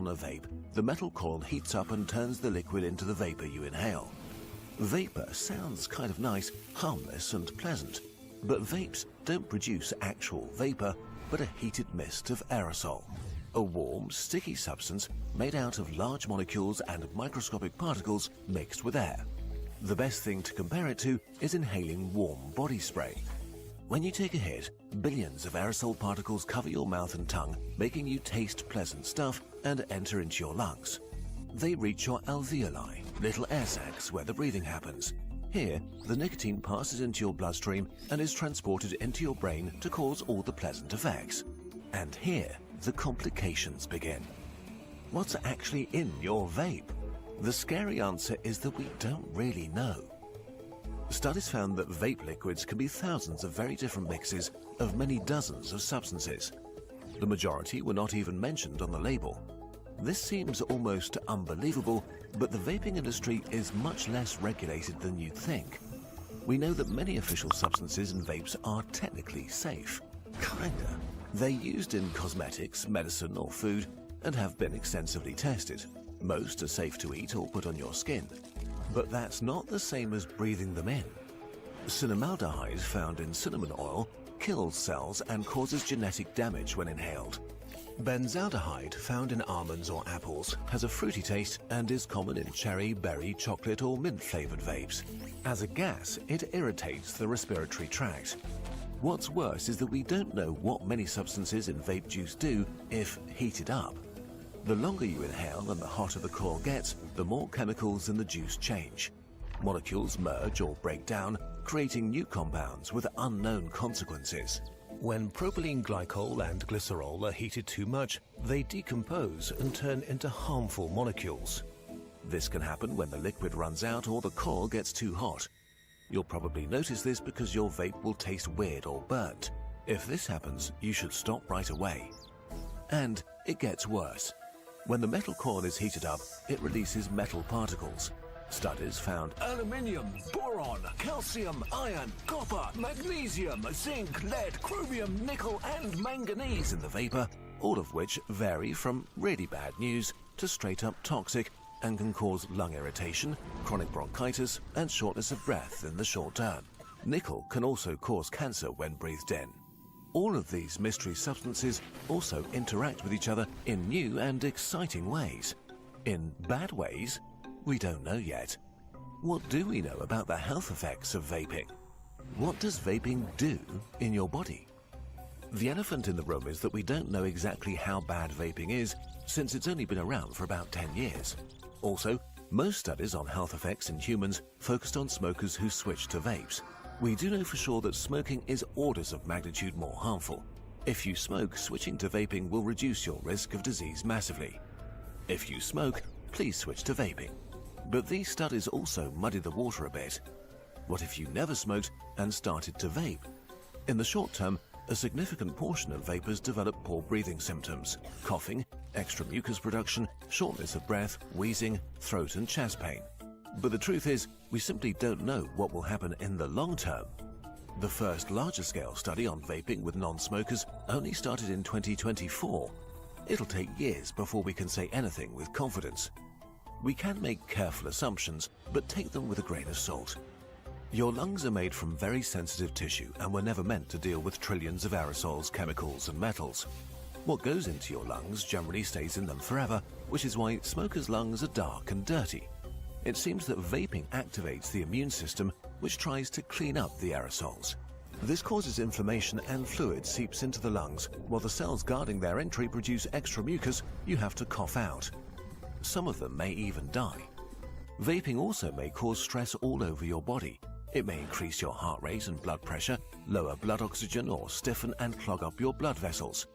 on a vape, the metal coil heats up and turns the liquid into the vapor you inhale. Vapor sounds kind of nice, harmless and pleasant, but vapes don't produce actual vapor, but a heated mist of aerosol, a warm, sticky substance made out of large molecules and microscopic particles mixed with air. The best thing to compare it to is inhaling warm body spray. When you take a hit, billions of aerosol particles cover your mouth and tongue, making you taste pleasant stuff and enter into your lungs. They reach your alveoli, little air sacs where the breathing happens. Here, the nicotine passes into your bloodstream and is transported into your brain to cause all the pleasant effects. And here, the complications begin. What's actually in your vape? The scary answer is that we don't really know. Studies found that vape liquids can be thousands of very different mixes of many dozens of substances. The majority were not even mentioned on the label. This seems almost unbelievable, but the vaping industry is much less regulated than you'd think. We know that many official substances in vapes are technically safe. Kinda. They're used in cosmetics, medicine or food and have been extensively tested. Most are safe to eat or put on your skin. But that's not the same as breathing them in. Cinnamaldehyde found in cinnamon oil kills cells and causes genetic damage when inhaled. Benzaldehyde found in almonds or apples has a fruity taste and is common in cherry, berry, chocolate or mint-flavored vapes. As a gas, it irritates the respiratory tract. What's worse is that we don't know what many substances in vape juice do if heated up. The longer you inhale and the hotter the coil gets, the more chemicals in the juice change. Molecules merge or break down, creating new compounds with unknown consequences. When propylene glycol and glycerol are heated too much, they decompose and turn into harmful molecules. This can happen when the liquid runs out or the coil gets too hot. You'll probably notice this because your vape will taste weird or burnt. If this happens, you should stop right away. And it gets worse. When the metal coil is heated up, it releases metal particles. Studies found aluminium, boron, calcium, iron, copper, magnesium, zinc, lead, chromium, nickel and manganese in the vapor, all of which vary from really bad news to straight up toxic and can cause lung irritation, chronic bronchitis and shortness of breath in the short term. Nickel can also cause cancer when breathed in. All of these mystery substances also interact with each other in new and exciting ways. In bad ways? We don't know yet. What do we know about the health effects of vaping? What does vaping do in your body? The elephant in the room is that we don't know exactly how bad vaping is, since it's only been around for about 10 years. Also, most studies on health effects in humans focused on smokers who switched to vapes. We do know for sure that smoking is orders of magnitude more harmful. If you smoke, switching to vaping will reduce your risk of disease massively. If you smoke, please switch to vaping. But these studies also muddy the water a bit. What if you never smoked and started to vape? In the short term, a significant portion of vapers develop poor breathing symptoms, coughing, extra mucus production, shortness of breath, wheezing, throat and chest pain. But the truth is, we simply don't know what will happen in the long term. The first larger-scale study on vaping with non-smokers only started in 2024. It'll take years before we can say anything with confidence. We can make careful assumptions, but take them with a grain of salt. Your lungs are made from very sensitive tissue and were never meant to deal with trillions of aerosols, chemicals and metals. What goes into your lungs generally stays in them forever, which is why smokers' lungs are dark and dirty. It seems that vaping activates the immune system, which tries to clean up the aerosols. This causes inflammation and fluid seeps into the lungs, while the cells guarding their entry produce extra mucus you have to cough out. Some of them may even die. Vaping also may cause stress all over your body. It may increase your heart rate and blood pressure, lower blood oxygen or stiffen and clog up your blood vessels.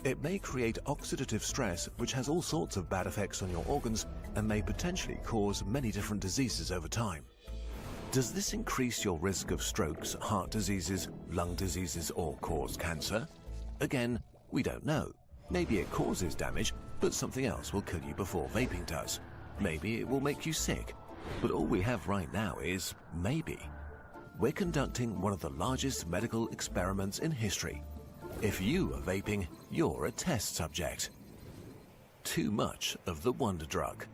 It may create oxidative stress, which has all sorts of bad effects on your organs and may potentially cause many different diseases over time. Does this increase your risk of strokes, heart diseases, lung diseases or cause cancer? Again, we don't know. Maybe it causes damage, but something else will kill you before vaping does. Maybe it will make you sick. But all we have right now is maybe. We're conducting one of the largest medical experiments in history. If you are vaping, you're a test subject. too much of the wonder drug.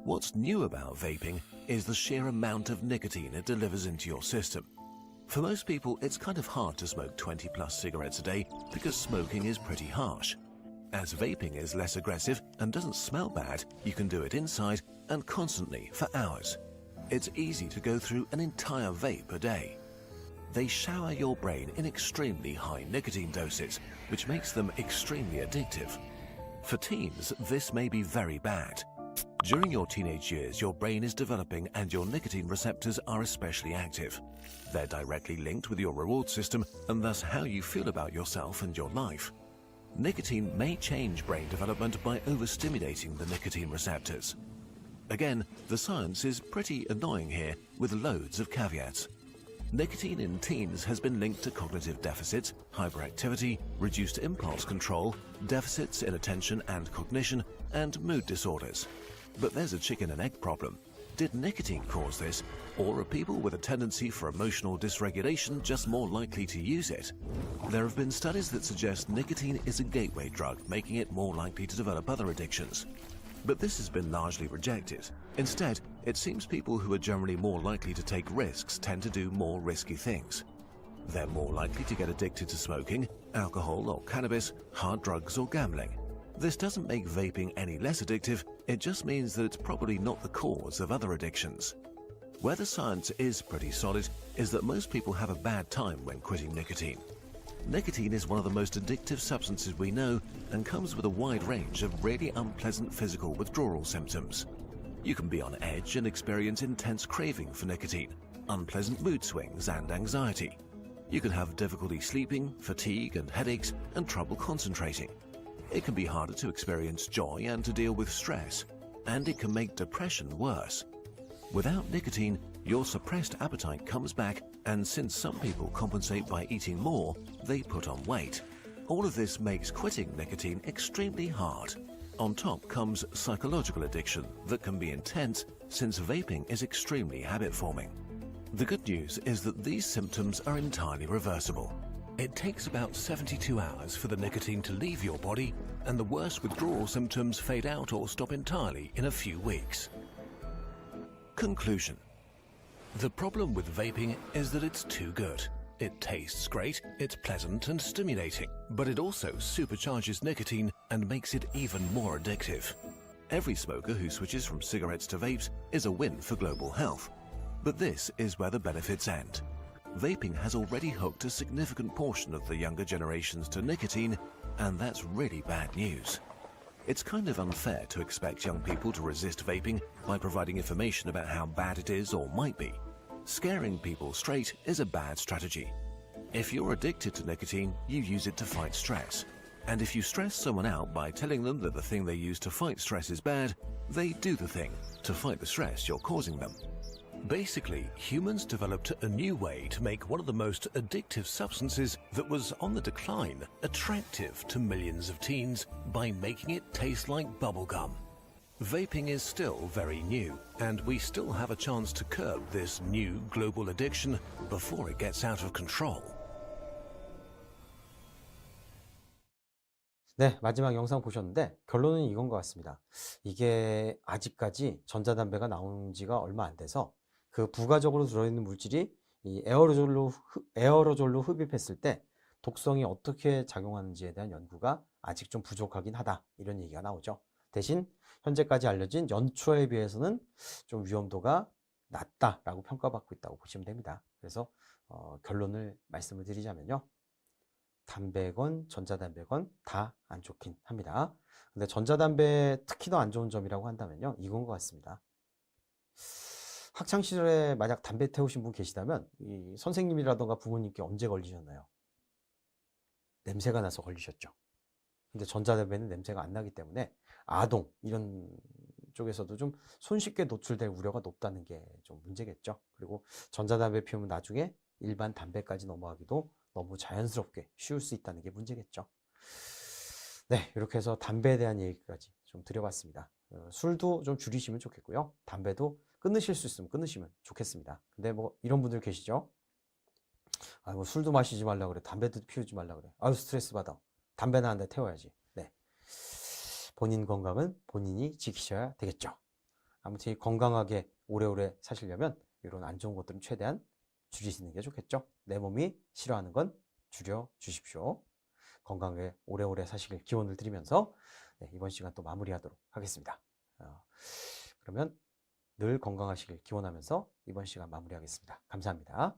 What's new about vaping is the sheer amount of nicotine it delivers into your system. For most people, it's kind of hard to smoke 20 plus cigarettes a day because smoking is pretty harsh. As vaping is less aggressive and doesn't smell bad, you can do it inside and constantly for hours. It's easy to go through an entire vape a day. They shower your brain in extremely high nicotine doses, which makes them extremely addictive. For teens, this may be very bad. During your teenage years, your brain is developing and your nicotine receptors are especially active. They're directly linked with your reward system and thus how you feel about yourself and your life. Nicotine may change brain development by overstimulating the nicotine receptors. Again, the science is pretty annoying here with loads of caveats. Nicotine in teens has been linked to cognitive deficits, hyperactivity, reduced impulse control, deficits in attention and cognition, and mood disorders. But there's a chicken and egg problem. Did nicotine cause this, or are people with a tendency for emotional dysregulation just more likely to use it? There have been studies that suggest nicotine is a gateway drug, making it more likely to develop other addictions. But this has been largely rejected. Instead, it seems people who are generally more likely to take risks tend to do more risky things. They're more likely to get addicted to smoking, alcohol or cannabis, hard drugs or gambling. This doesn't make vaping any less addictive, it just means that it's probably not the cause of other addictions. Where the science is pretty solid is that most people have a bad time when quitting nicotine. Nicotine is one of the most addictive substances we know and comes with a wide range of really unpleasant physical withdrawal symptoms. You can be on edge and experience intense craving for nicotine, unpleasant mood swings and anxiety. You can have difficulty sleeping, fatigue and headaches, and trouble concentrating. It can be harder to experience joy and to deal with stress, and it can make depression worse. Without nicotine, your suppressed appetite comes back, and since some people compensate by eating more, they put on weight. All of this makes quitting nicotine extremely hard. On top comes psychological addiction that can be intense since vaping is extremely habit-forming. The good news is that these symptoms are entirely reversible. It takes about 72 hours for the nicotine to leave your body, and the worst withdrawal symptoms fade out or stop entirely in a few weeks. Conclusion. The problem with vaping is that it's too good. It tastes great, it's pleasant and stimulating, but it also supercharges nicotine and makes it even more addictive. Every smoker who switches from cigarettes to vapes is a win for global health. But this is where the benefits end. Vaping has already hooked a significant portion of the younger generations to nicotine, and that's really bad news. It's kind of unfair to expect young people to resist vaping by providing information about how bad it is or might be. Scaring people straight is a bad strategy. If you're addicted to nicotine, you use it to fight stress. And if you stress someone out by telling them that the thing they use to fight stress is bad, they do the thing to fight the stress you're causing them. Basically, humans developed a new way to make one of the most addictive substances that was on the decline attractive to millions of teens by making it taste like bubblegum. Vaping is still very new, and we still have a chance to curb this new global addiction before it gets out of control. 네, 마지막 영상 보셨는데 결론은 이건 것 같습니다. 이게 아직까지 전자담배가 나온 지가 얼마 안 돼서 그 부가적으로 들어있는 물질이 이 에어로졸로 흡입했을 때 독성이 어떻게 작용하는지에 대한 연구가 아직 좀 부족하긴 하다, 이런 얘기가 나오죠. 대신 현재까지 알려진 연초에 비해서는 좀 위험도가 낮다라고 평가받고 있다고 보시면 됩니다. 그래서 결론을 말씀을 드리자면요, 담배건 전자담배건 다 안 좋긴 합니다. 근데 전자담배 특히 더 안 좋은 점이라고 한다면요, 이건 것 같습니다. 학창시절에 만약 담배 태우신 분 계시다면 이 선생님이라던가 부모님께 언제 걸리셨나요? 냄새가 나서 걸리셨죠. 근데 전자담배는 냄새가 안 나기 때문에 아동 이런 쪽에서도 좀 손쉽게 노출될 우려가 높다는 게 좀 문제겠죠. 그리고 전자담배 피우면 나중에 일반 담배까지 넘어가기도 너무 자연스럽게 쉬울 수 있다는 게 문제겠죠. 네, 이렇게 해서 담배에 대한 얘기까지 좀 드려봤습니다. 술도 좀 줄이시면 좋겠고요. 담배도 끊으실 수 있으면 끊으시면 좋겠습니다. 근데 뭐 이런 분들 계시죠? 아, 뭐 술도 마시지 말라 그래, 담배도 피우지 말라 그래, 아유 스트레스 받아, 담배나 한 대 태워야지. 네, 본인 건강은 본인이 지키셔야 되겠죠. 아무튼 건강하게 오래오래 사시려면 이런 안 좋은 것들은 최대한 줄이시는 게 좋겠죠. 내 몸이 싫어하는 건 줄여 주십시오. 건강하게 오래오래 사시길 기원을 드리면서 네, 이번 시간 또 마무리하도록 하겠습니다. 그러면 늘 건강하시길 기원하면서 이번 시간 마무리하겠습니다. 감사합니다.